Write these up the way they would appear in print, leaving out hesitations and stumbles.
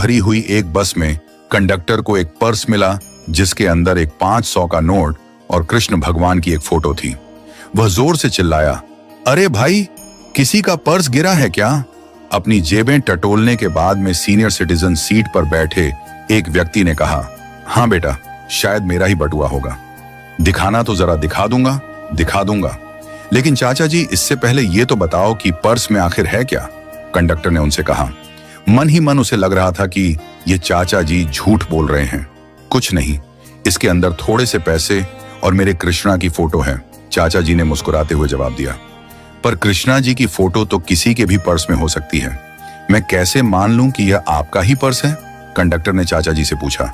भरी हुई एक बस में कंडक्टर को एक पर्स मिला जिसके अंदर एक 500 का नोट और कृष्ण भगवान की एक फोटो थी। वह जोर से चिल्लाया, अरे भाई, किसी का पर्स गिरा है क्या? अपनी जेबें टटोलने के बाद में सीनियर सिटीजन सीट पर बैठे एक व्यक्ति ने कहा, हाँ बेटा, शायद मेरा ही बटुआ होगा। दिखाना तो जरा दिखा दूंगा। लेकिन चाचा जी, इससे पहले ये तो बताओ कि पर्स में आखिर है क्या? कंडक्टर ने उनसे कहा। मन ही मन उसे लग रहा था कि ये चाचा जी झूठ बोल रहे हैं। कुछ नहीं, इसके अंदर थोड़े से पैसे और मेरे कृष्णा की फोटो है, चाचा जी ने मुस्कुराते हुए जवाब दिया। पर कृष्णा जी की फोटो तो किसी के भी पर्स में हो सकती है, मैं कैसे मान लूं कि यह आपका ही पर्स है? कंडक्टर ने चाचा जी से पूछा।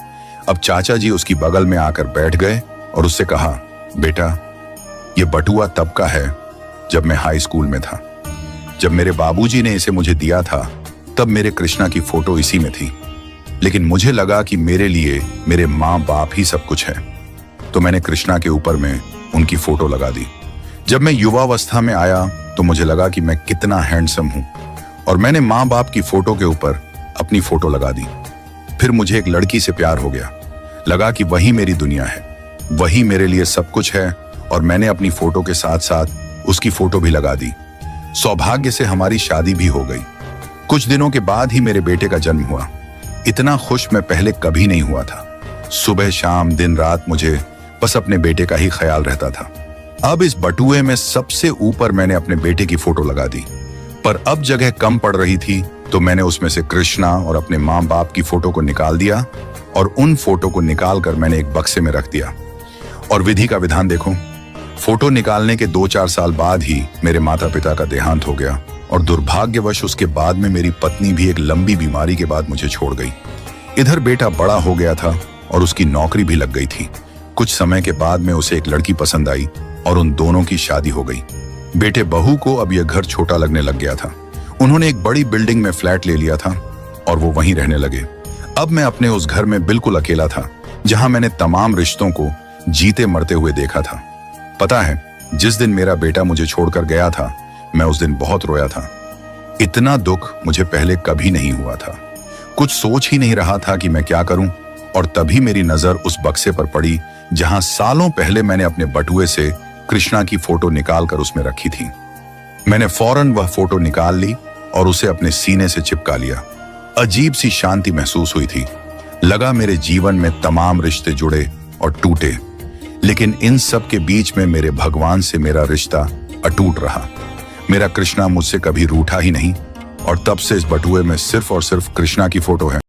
अब चाचा जी उसकी बगल में आकर बैठ गए और उससे कहा, बेटा, ये बटुआ तब का है जब मैं हाई स्कूल में था। जब मेरे बाबूजी ने इसे मुझे दिया था तब मेरे कृष्णा की फोटो इसी में थी, लेकिन मुझे लगा कि मेरे लिए मेरे माँ बाप ही सब कुछ है, तो मैंने कृष्णा के ऊपर में उनकी फोटो लगा दी। जब मैं युवावस्था में आया तो मुझे लगा कि मैं कितना हैंडसम हूं और मैंने माँ बाप की फोटो के ऊपर अपनी फोटो लगा दी। फिर मुझे एक लड़की से प्यार हो गया, लगा कि वही मेरी दुनिया है, वही मेरे लिए सब कुछ है, और मैंने अपनी फोटो के साथ साथ उसकी फोटो भी लगा दी। सौभाग्य से हमारी शादी भी हो गई। कुछ दिनों के बाद ही मेरे बेटे का जन्म हुआ। इतना खुश मैं पहले कभी नहीं हुआ था। सुबह शाम दिन रात मुझे बस अपने बेटे का ही ख्याल रहता था। अब इस बटुए में सबसे ऊपर मैंने अपने बेटे की फोटो लगा दी, पर अब जगह कम पड़ रही थी तो मैंने उसमें से कृष्णा और अपने माँ बाप की फोटो को निकाल दिया और उन फोटो को निकाल कर मैंने एक बक्से में रख दिया। और विधि का विधान देखो, फोटो निकालने के 2-4 साल बाद ही मेरे माता पिता का देहांत हो गया और दुर्भाग्यवश उसके बाद में मेरी पत्नी भी एक लंबी बीमारी के बाद मुझे छोड़ गई। इधर बेटा बड़ा हो गया था और उसकी नौकरी भी लग गई थी। कुछ समय के बाद में उसे एक लड़की पसंद आई और उन दोनों की शादी हो गई। बेटे बहू को अब यह घर छोटा लगने लग गया था। उन्होंने एक बड़ी बिल्डिंग में फ्लैट ले लिया था और वो वहीं रहने लगे। अब मैं अपने उस घर में बिल्कुल अकेला था, जहां मैंने तमाम रिश्तों को जीते मरते हुए देखा था। पता है, जिस दिन मेरा बेटा मुझे छोड़कर गया था, मैं उस दिन बहुत रोया था। इतना दुख मुझे पहले कभी नहीं हुआ था। कुछ सोच ही नहीं रहा था कि मैं क्या करूं, और तभी मेरी नजर उस बक्से पर पड़ी जहां सालों पहले मैंने अपने बटुए से कृष्णा की फोटो निकालकर उसमें रखी थी। मैंने फौरन वह फोटो निकाल ली और उसे अपने सीने से चिपका लिया। अजीब सी शांति महसूस हुई थी। लगा मेरे जीवन में तमाम रिश्ते जुड़े और टूटे, लेकिन इन सब के बीच में मेरे भगवान से मेरा रिश्ता अटूट रहा। मेरा कृष्णा मुझसे कभी रूठा ही नहीं, और तब से इस बटुए में सिर्फ और सिर्फ कृष्णा की फोटो है।